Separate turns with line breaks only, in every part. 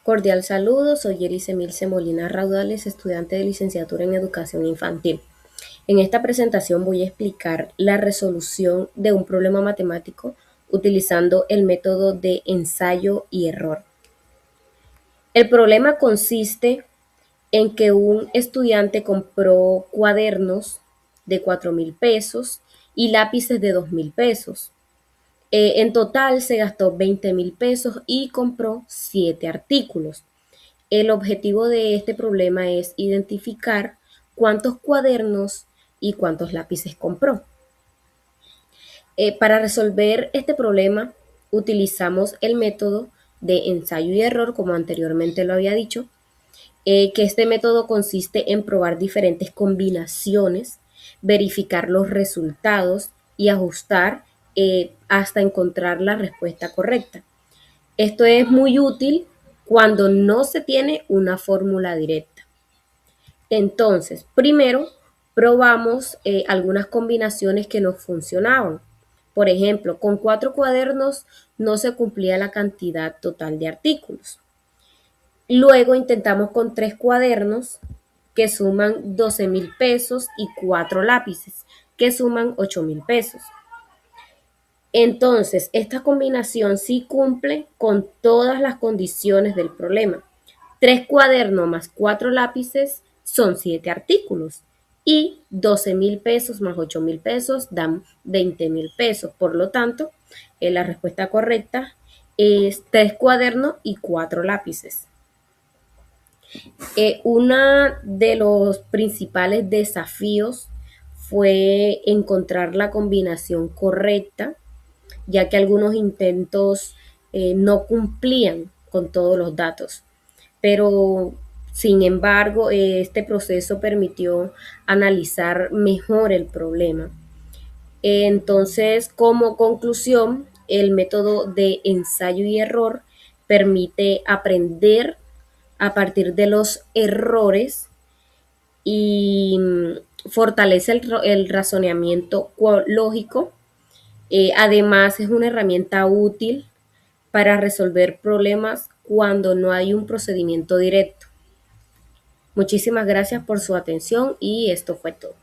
Cordial saludo, soy Erice Milce Molina Raudales, estudiante de licenciatura en Educación Infantil. En esta presentación voy a explicar la resolución de un problema matemático utilizando el método de ensayo y error. El problema consiste en que un estudiante compró cuadernos de 4.000 pesos y lápices de 2.000 pesos. En total se gastó 20.000 pesos y compró 7 artículos. El objetivo de este problema es identificar cuántos cuadernos y cuántos lápices compró. Para resolver este problema utilizamos el método de ensayo y error, como anteriormente lo había dicho, que este método consiste en probar diferentes combinaciones, verificar los resultados y ajustar hasta encontrar la respuesta correcta. Esto es muy útil cuando no se tiene una fórmula directa. Entonces, primero probamos algunas combinaciones que nos funcionaban. Por ejemplo, con 4 cuadernos no se cumplía la cantidad total de artículos. Luego intentamos con 3 cuadernos que suman 12.000 pesos y 4 lápices que suman 8.000 pesos. Entonces, esta combinación sí cumple con todas las condiciones del problema. 3 cuadernos más 4 lápices son 7 artículos y 12.000 pesos más 8.000 pesos dan 20.000 pesos. Por lo tanto, la respuesta correcta es 3 cuadernos y 4 lápices. Uno de los principales desafíos fue encontrar la combinación correcta, ya que algunos intentos no cumplían con todos los datos. Pero, sin embargo, este proceso permitió analizar mejor el problema. Entonces, como conclusión, el método de ensayo y error permite aprender a partir de los errores y fortalece el razonamiento lógico. Además, es una herramienta útil para resolver problemas cuando no hay un procedimiento directo. Muchísimas gracias por su atención y esto fue todo.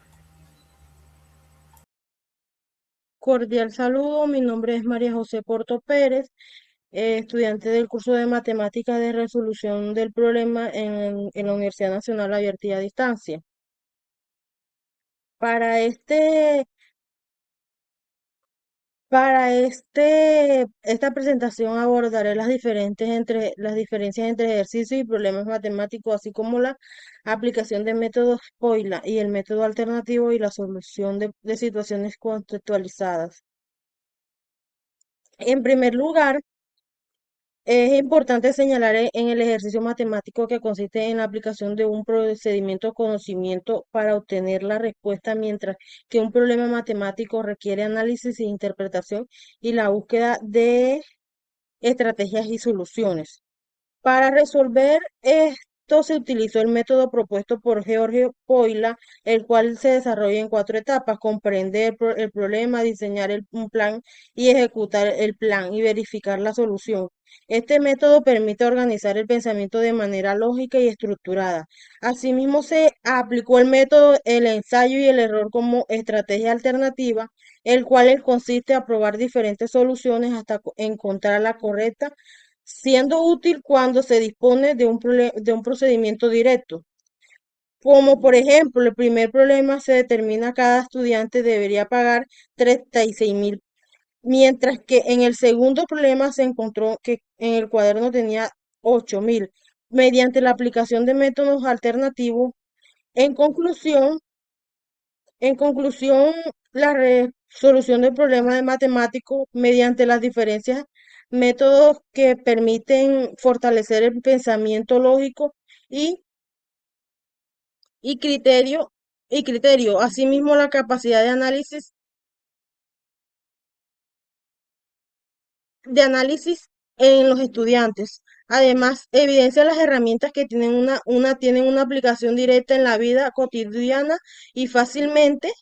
Cordial saludo, mi nombre es María José Porto Pérez, estudiante del curso de Matemáticas de Resolución del Problema en la Universidad Nacional Abierta y a Distancia. Para este, esta presentación abordaré las diferencias entre ejercicios y problemas matemáticos, así como la aplicación de métodos POILA y el método alternativo y la solución de situaciones contextualizadas. En primer lugar, es importante señalar en el ejercicio matemático que consiste en la aplicación de un procedimiento o conocimiento para obtener la respuesta, mientras que un problema matemático requiere análisis e interpretación y la búsqueda de estrategias y soluciones. Para resolver esto se utilizó el método propuesto por George Poila, el cual se desarrolla en 4 etapas: comprender el problema, diseñar un plan y ejecutar el plan y verificar la solución. Este método permite organizar el pensamiento de manera lógica y estructurada. Asimismo, se aplicó el método, el ensayo y el error como estrategia alternativa, el cual consiste en probar diferentes soluciones hasta encontrar la correcta, siendo útil cuando se dispone de un procedimiento directo. Como por ejemplo, el primer problema se determina cada estudiante debería pagar 36.000, mientras que en el segundo problema se encontró que en el cuaderno tenía 8.000. Mediante la aplicación de métodos alternativos, en conclusión, la resolución del problema de matemático mediante las diferencias, métodos que permiten fortalecer el pensamiento lógico y, y criterio, Asimismo, la capacidad de análisis en los estudiantes. Además, evidencia las herramientas que tienen una aplicación directa en la vida cotidiana y fácilmente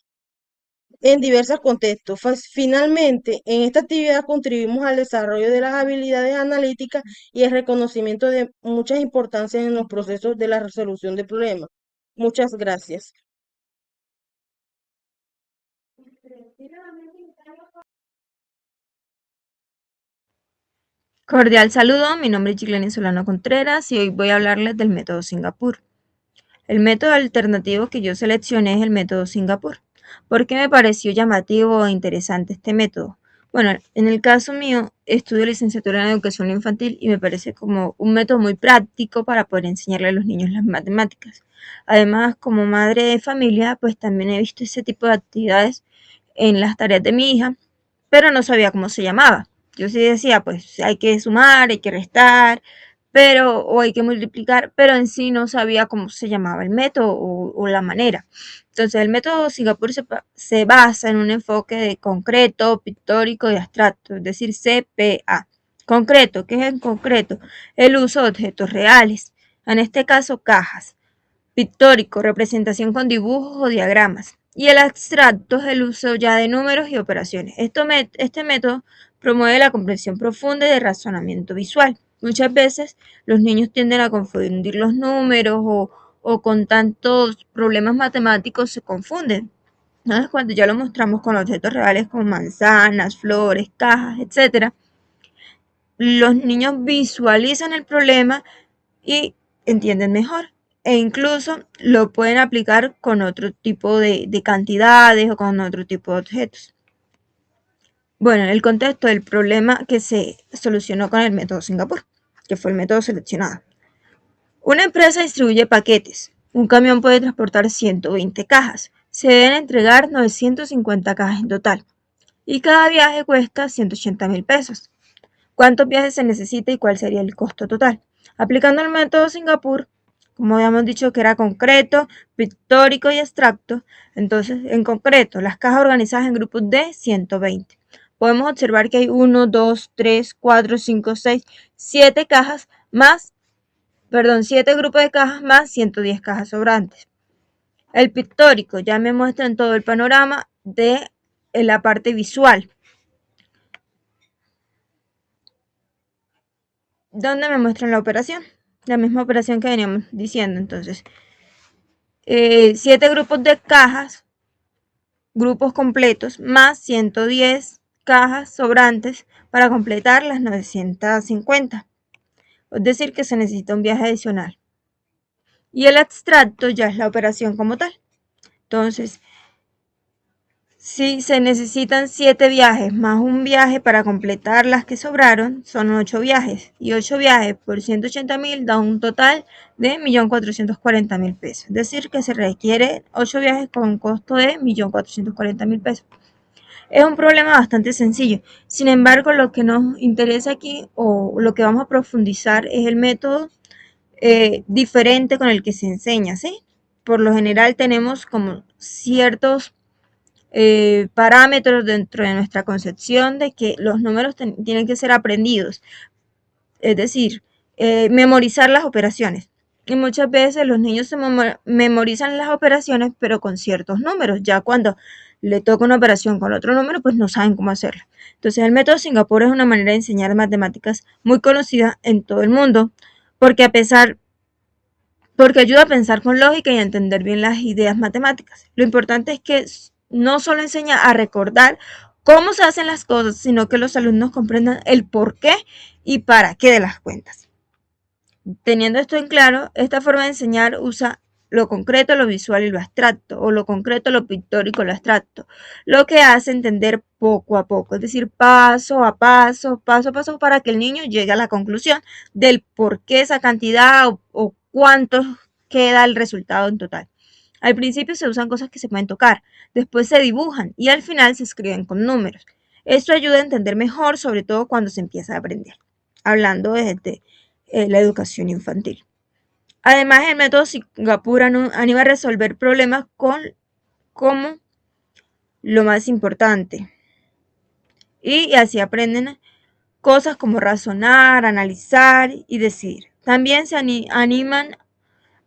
en diversos contextos. Finalmente, en esta actividad contribuimos al desarrollo de las habilidades analíticas y el reconocimiento de muchas importancias en los procesos de la resolución de problemas. Muchas gracias.
Cordial saludo, mi nombre es Gileni Solano Contreras y hoy voy a hablarles del método Singapur. El método alternativo que yo seleccioné es el método Singapur. ¿Por qué me pareció llamativo e interesante este método? Bueno, en el caso mío, estudio licenciatura en educación infantil y me parece como un método muy práctico para poder enseñarle a los niños las matemáticas. Además, como madre de familia, pues también he visto ese tipo de actividades en las tareas de mi hija, pero no sabía cómo se llamaba. Yo sí decía, pues hay que sumar, hay que restar, o hay que multiplicar, pero en sí no sabía cómo se llamaba el método o la manera. Entonces, el método Singapur se basa en un enfoque de concreto, pictórico y abstracto, es decir, CPA. Concreto, ¿qué es en concreto? El uso de objetos reales, en este caso cajas. Pictórico, representación con dibujos o diagramas. Y el abstracto es el uso ya de números y operaciones. Este método promueve la comprensión profunda y de razonamiento visual. Muchas veces los niños tienden a confundir los números o con tantos problemas matemáticos se confunden. ¿No? Cuando ya lo mostramos con objetos reales como manzanas, flores, cajas, etc., los niños visualizan el problema y entienden mejor. E incluso lo pueden aplicar con otro tipo de cantidades o con otro tipo de objetos. Bueno, en el contexto del problema que se solucionó con el método Singapur, que fue el método seleccionado. Una empresa distribuye paquetes. Un camión puede transportar 120 cajas. Se deben entregar 950 cajas en total. Y cada viaje cuesta 180.000 pesos. ¿Cuántos viajes se necesita y cuál sería el costo total? Aplicando el método Singapur, como habíamos dicho que era concreto, pictórico y abstracto, entonces en concreto, las cajas organizadas en grupos de 120. Podemos observar que hay 1, 2, 3, 4, 5, 6, 7 cajas más, 7 grupos de cajas más 110 cajas sobrantes. El pictórico ya me muestra en todo el panorama de la parte visual. ¿Dónde me muestran la operación? La misma operación que veníamos diciendo. Entonces, 7 grupos de cajas, grupos completos, más 110 cajas sobrantes para completar las 950. Es decir, que se necesita un viaje adicional. Y el abstracto ya es la operación como tal. Entonces, si se necesitan 7 viajes más un viaje para completar las que sobraron, son 8 viajes. Y 8 viajes por 180.000 da un total de 1.440.000 pesos. Es decir, que se requiere 8 viajes con un costo de 1.440.000 pesos. Es un problema bastante sencillo. Sin embargo, lo que nos interesa aquí o lo que vamos a profundizar es el método diferente con el que se enseña, ¿sí? Por lo general tenemos como ciertos parámetros dentro de nuestra concepción de que los números tienen que ser aprendidos, es decir, memorizar las operaciones. Y muchas veces los niños se memorizan las operaciones, pero con ciertos números. Ya cuando le toca una operación con otro número, pues no saben cómo hacerla. Entonces, el método Singapur es una manera de enseñar matemáticas muy conocida en todo el mundo, porque porque ayuda a pensar con lógica y a entender bien las ideas matemáticas. Lo importante es que no solo enseña a recordar cómo se hacen las cosas, sino que los alumnos comprendan el por qué y para qué de las cuentas. Teniendo esto en claro, esta forma de enseñar usa lo concreto, lo visual y lo abstracto, o lo concreto, lo pictórico, lo abstracto, lo que hace entender poco a poco, es decir, paso a paso, para que el niño llegue a la conclusión del por qué esa cantidad o cuánto queda el resultado en total. Al principio se usan cosas que se pueden tocar, después se dibujan y al final se escriben con números. Esto ayuda a entender mejor, sobre todo cuando se empieza a aprender, hablando desde la educación infantil. Además, el método Singapur anima a resolver problemas como lo más importante. Y así aprenden cosas como razonar, analizar y decidir. También se animan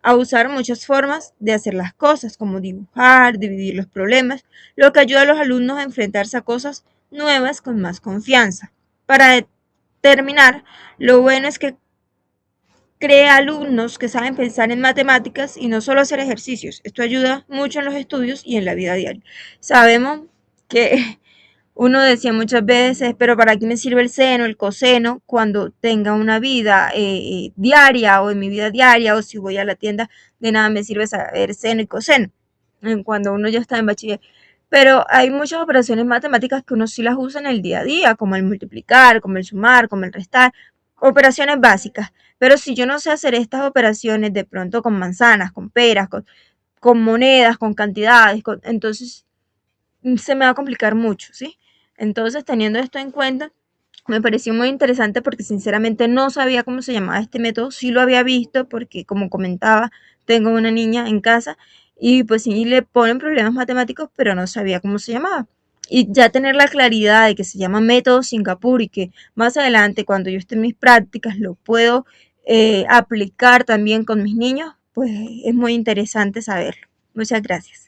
a usar muchas formas de hacer las cosas, como dibujar, dividir los problemas, lo que ayuda a los alumnos a enfrentarse a cosas nuevas con más confianza. Para terminar, lo bueno es que crea alumnos que saben pensar en matemáticas y no solo hacer ejercicios. Esto ayuda mucho en los estudios y en la vida diaria. Sabemos que uno decía muchas veces, pero ¿para qué me sirve el seno, el coseno, cuando tenga una vida diaria o en mi vida diaria o si voy a la tienda, de nada me sirve saber seno y coseno, cuando uno ya está en bachiller? Pero hay muchas operaciones matemáticas que uno sí las usa en el día a día, como el multiplicar, como el sumar, como el restar, operaciones básicas. Pero si yo no sé hacer estas operaciones de pronto con manzanas, con peras, con monedas, con cantidades, entonces se me va a complicar mucho, ¿sí? Entonces, teniendo esto en cuenta, me pareció muy interesante porque sinceramente no sabía cómo se llamaba este método, sí lo había visto porque como comentaba, tengo una niña en casa y pues sí le ponen problemas matemáticos, pero no sabía cómo se llamaba. Y ya tener la claridad de que se llama método Singapur y que más adelante cuando yo esté en mis prácticas lo puedo aplicar también con mis niños, pues es muy interesante saberlo. Muchas gracias.